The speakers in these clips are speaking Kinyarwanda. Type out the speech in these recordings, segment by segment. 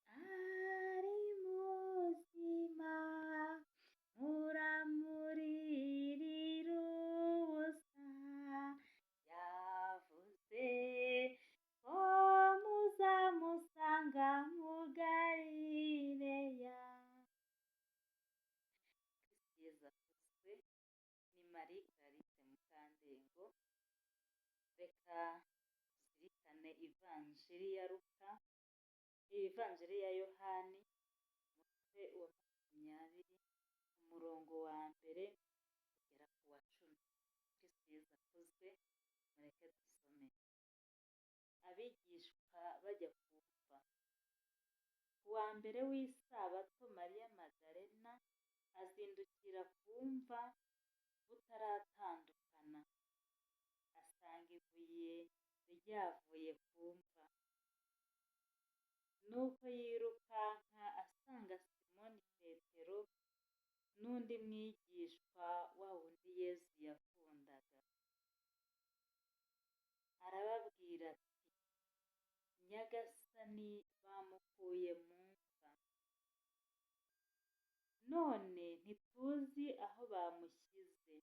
ari muzima, muramuririra ubusa, yavuze ko muzamusanga mu Galileya. Kristo Yezu akuzwe. Ni Marie Clarisse Mukandengo. Reka tuzirikane ivanjiri ya Luka, ivanjiri ya Yohani, umutwe wa 20, umurongo wa mbere kugera ku wa 10. Kristo Yezu akuzwe. Mureke dusome. Abigishwa bajya kumva. Ku wa mbere w'isabato, Mariya Magadalena azindukira kumva butaratandukana, asanga ibuye ryavuye ku mva. Nuko yirukanka asanga Simoni Petero n'undi mwigishwa wa wundi Yezu yakundaga. Arababwira ati, Nyagasani bamukuye mu mva, none ntituzi aho bamushyize.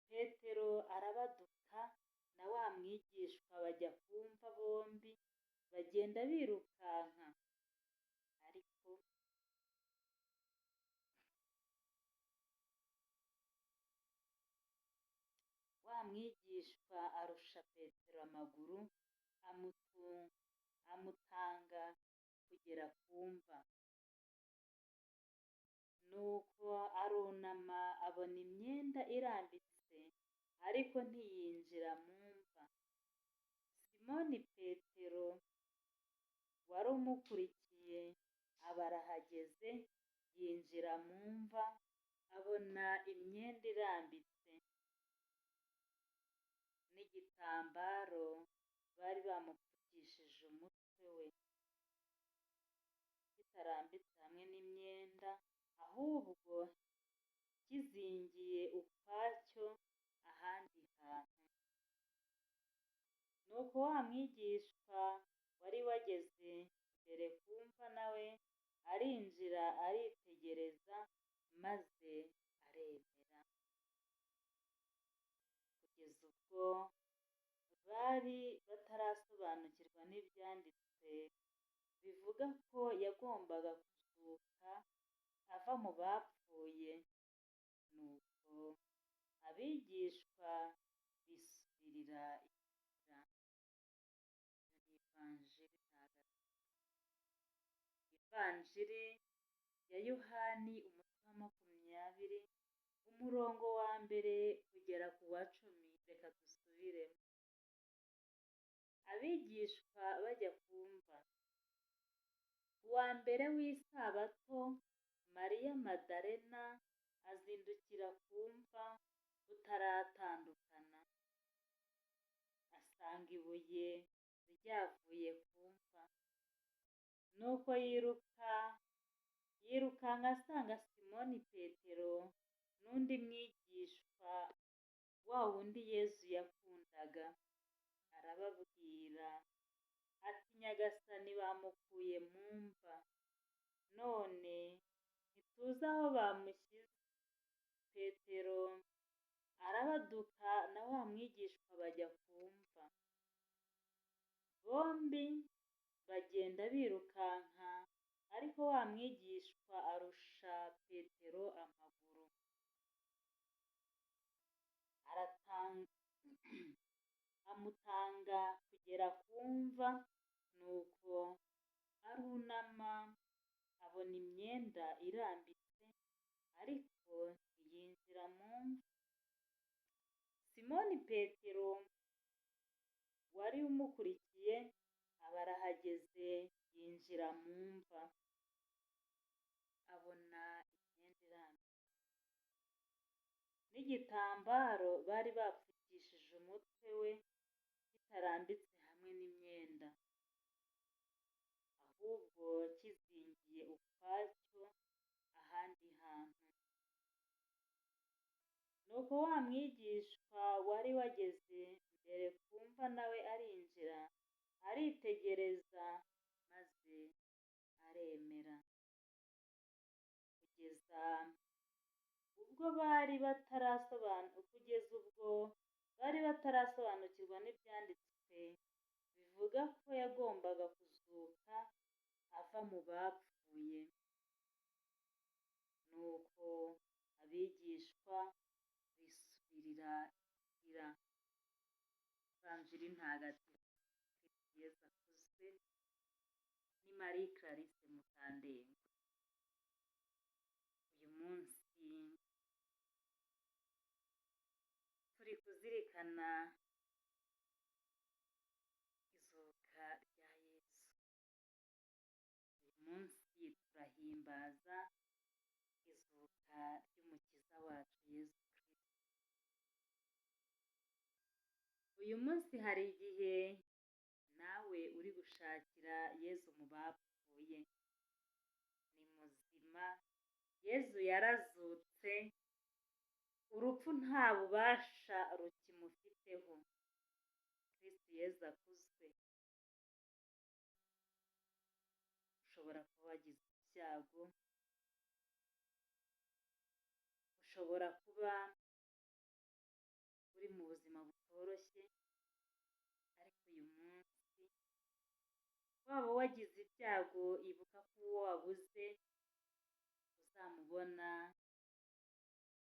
Petero arabaduka na wa mwigishwa bajya kumva, bombi bagenda birukanka. Ariko wa mwigishwa arusha Petero amaguru, amutanga kugera ku mva. Nuko arunama abona imyenda irambitse, ariko ntiyinjira mu mva. Simoni Petero wari umukurikiye aba arahageze, yinjira mu mva, abona imyenda irambitse n'igitambaro bari bamupfukishije umutwe we, kitarambitse hamwe n'imyenda, ahubwo kizingiye ukwacyo ahandi hantu. Nuko wa mwigishwa wari wageze imbere ku mva nawe arinjira aritegereza, maze aremera. Kugeza ubwo bari batarasobanukirwa n'ibyanditswe bivuga ko yagombaga kuzuka ava mu bapfuye. Nuko abigishwa bisubirira imuhira. Ivanjiri ntagatifu. Ivanjiri ya Yohani, umutwe wa 20, umurongo wa mbere kugera ku wa 10. Reka dusubiremo. Abigishwa bajya kumva. Ku wa mbere w'isabato, Mariya Magadalena azindukira kumva butaratandukana, asanga ibuye ryavuye ku mva. Nuko yirukanka asanga Simoni Petero n'undi mwigishwa wa wundi Yezu yakundaga. Arababwira ati, Nyagasani bamukuye mu mva, none ntituzi aho bamushyize. Petero arabaduka na wa mwigishwa bajya kumva, bombi bagenda birukanka, ariko wa mwigishwa arusha Petero amaguru, amutanga kugera ku mva. Nuko arunama abona imyenda irambitse, ariko ntiyinjira mu mva. Simoni Petero wari umukurikiye aba arahageze, yinjira mu mva, abona imyenda irambitse n'igitambaro bari bapfukishije umutwe we, kitarambitse hamwe n'imyenda, ahubwo kizingiye ukwacyo ahandi hantu. Nuko wa mwigishwa wari wageze mbere ku mva nawe arinjira aritegereza maze aremera. Kugeza ubwo bari batarasobanukirwa n'ibyanditswe bivuga ko yagombaga kuzuka ava mu bapfuye. Nuko abigishwa bisubirira inzira. Ivanjiri ntagatifu Kristo Yezu akuzwe. Ni Marie Clarisse Mukandengwe. Uyu munsi turi kuzirikana izuka rya Yezu. Uyu munsi turahimbaza izuka ry'umukiza wacu Yezu Kristo. Uyu munsi hari igihe nawe uri gushakira Yezu mu bapfuye. Ni muzima, Yezu yarazutse, urupfu nta bubasha rukimufiteho. Kristo Yezu akuzwe. Ushobora kuba wagize ibyago, ushobora kuba uri mu buzima butoroshye, ariko uyu munsi waba wagize ibyago ibuka ko uwo wabuze uzamubona,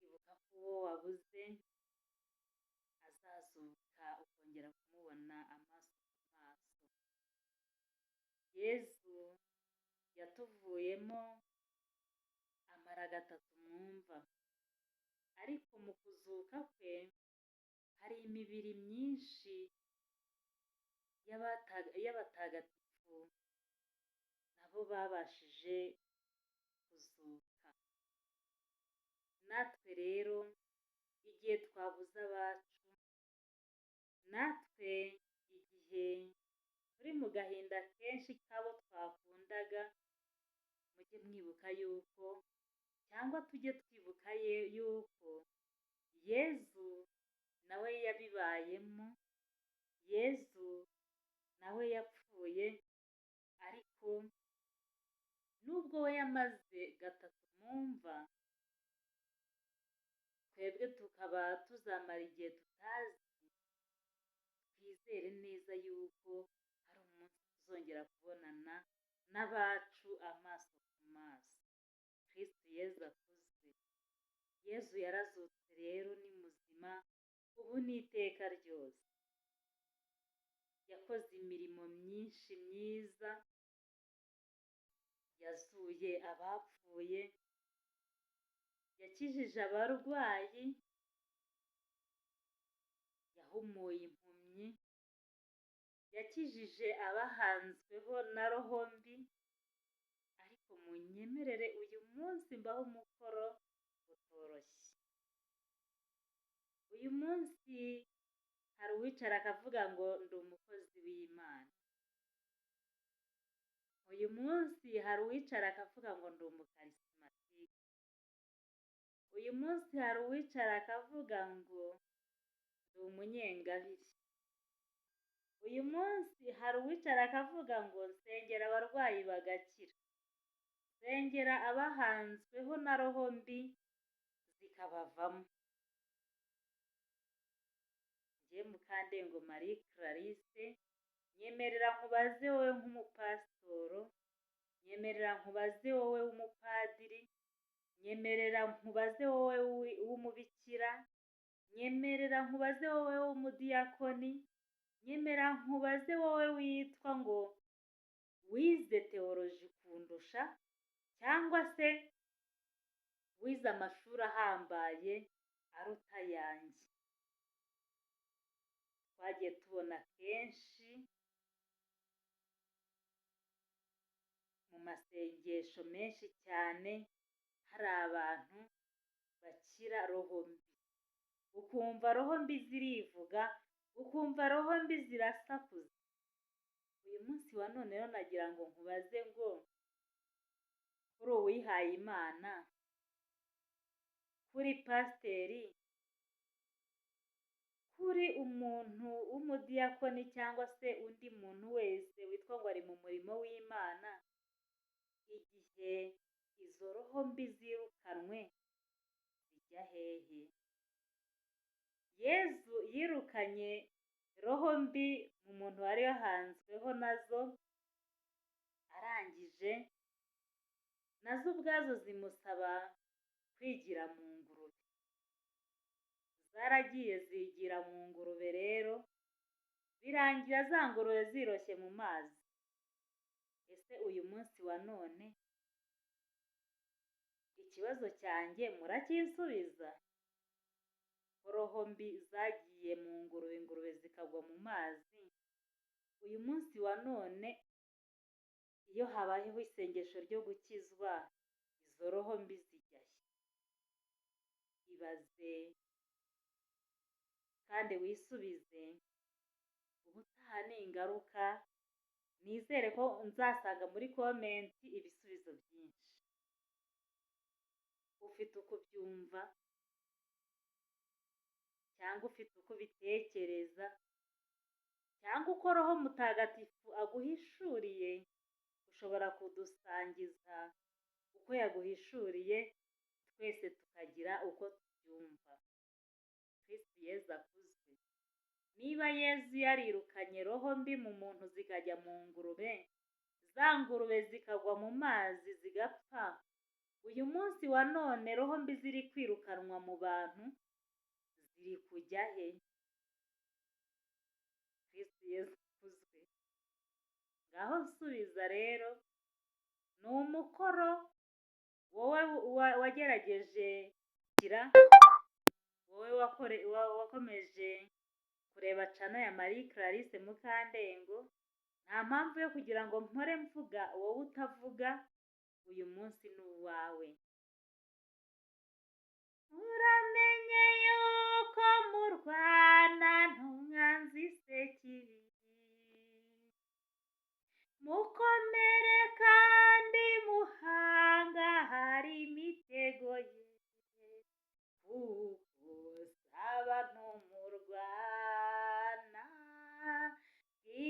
ibuka ko uwo wabuze azazuka ukongera kumubona amaso ku maso. Yezu yatuvuyemo amara gatatu mwumva, ariko mu kuzuka kwe hari imibiri myinshi y'abatagatifu nabo babashije kuzuka. Natwe rero igihe twabuze abacu, natwe igihe turi mu gahinda kenshi k'abo twakundaga, mujye mwibuka yuko cyangwa tujye twibuka yuko Yezu nawe yabibayemo, Yezu nawe yapfuye, ariko nubwo we yamaze gatatu mwumva, twebwe tukaba tuzamara igihe tutazi, twizere neza yuko hari umunsi tuzongera kubonana n'abacu amaso ku maso. Kristo Yezu akuzwe. Yezu yarazutse rero, ni muzima, ubu ni iteka ryose. Yakoze imirimo myinshi myiza, yazuye abapfuye, yakijije abarwayi, yahumuye impumyi, yakijije abahanzweho na roho mbi. Ariko munyemerere uyu munsi mbaho umukoro utoroshye. Uyu munsi hari uwicara akavuga ngo ndi umukozi w'Imana. Uyu munsi hari uwicara akavuga ngo ndi umukarisimatike. Uyu munsi hari uwicara akavuga ngo ndi umunyengabire. Uyu munsi hari uwicara akavuga ngo nsengera abarwayi bagakira, nsengera abahanzweho na roho mbi zikabavamo. Njye Mukandengwe Marie Clarisse, nyemerera nkubaze wowe nk'umupasitoro, nyemerera nkubaze wowe w'umupadiri, nyemerera nkubaze wowe w'umubikira, nyemerera nkubaze wowe w'umudiyakoni, nyemerera nkubaze wowe witwa ngo wize teoloji kundusha, cyangwa se wize amashuri ahambaye aruta ayanjye. Twagiye tubona kenshi mu masengesho menshi cyane hari abantu bakira roho mbi, ukumva roho mbi zirivuga, ukumva roho mbi zirasakuza. Uyu munsi wa none rero nagira ngo nkubaze ngo kuri uwihaye Imana, kuri pasiteri, by'ukuri umuntu w'umudiyakoni cyangwa se undi muntu wese witwa ngo ari mu murimo w'Imana, igihe izo roho mbi zirukanwe zijya hehe? Yezu yirukanye roho mbi mu muntu wari wahanzweho nazo, arangije nazo ubwazo zimusaba kwigira mu ngurube. Zaragiye zigira mu ngurube rero, birangira za ngurube ziroshye mu mazi. Ese uyu munsi wa none ikibazo cyanjye muracyinsubiza? Roho mbi zagiye mu ngurube, ingurube zikagwa mu mazi. Uyu munsi wa none iyo habayeho isengesho ryo gukizwa, izo roho mbi zijya he? Ibaze kandi wisubize. Ubutaha ni ingaruka, nizere ko nzasanga muri komenti ibisubizo byinshi. Ufite uko ubyumva cyangwa ufite uko ubitekereza cyangwa uko roho mutagatifu aguhishuriye, ushobora kudusangiza uko yaguhishuriye, twese tukagira uko tubyumva. Kristo Yezu akuzwe. Niba Yezu yarirukanye roho mbi mu muntu zikajya mu ngurube, za ngurube zikagwa mu mazi zigapfa, uyu munsi wa none roho mbi ziri kwirukanwa mu bantu ziri kujya he? Kristo Yezu akuzwe. Ngaho nsubiza rero, ni umukoro wowe wagerageje kugira, wowe wakomeje kureba cano ya Marie Clarisse Mukandengo. Nta mpamvu yo kugira ngo mpore mvuga, wowe utavuga uyu munsi ni uwawe. Uramenye yuko murwana n'umwanzi Sekibi, mukomere kandi muhanga hari imitego ye, kuko saba ntumurwana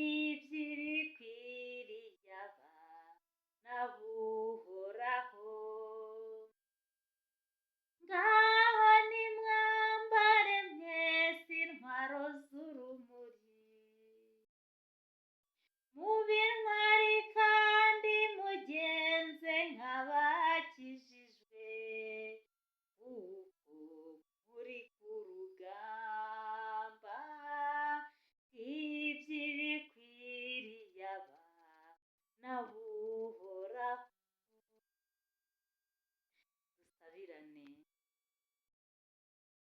iby'ibikwiriye abana b'Uhoraho. Ngaho nimwambare mwese intwaro z'urumuri, mube intwari kandi mugenze nk'abakijijwe, kuko muri ku rugamba iby'ibikwiriye abana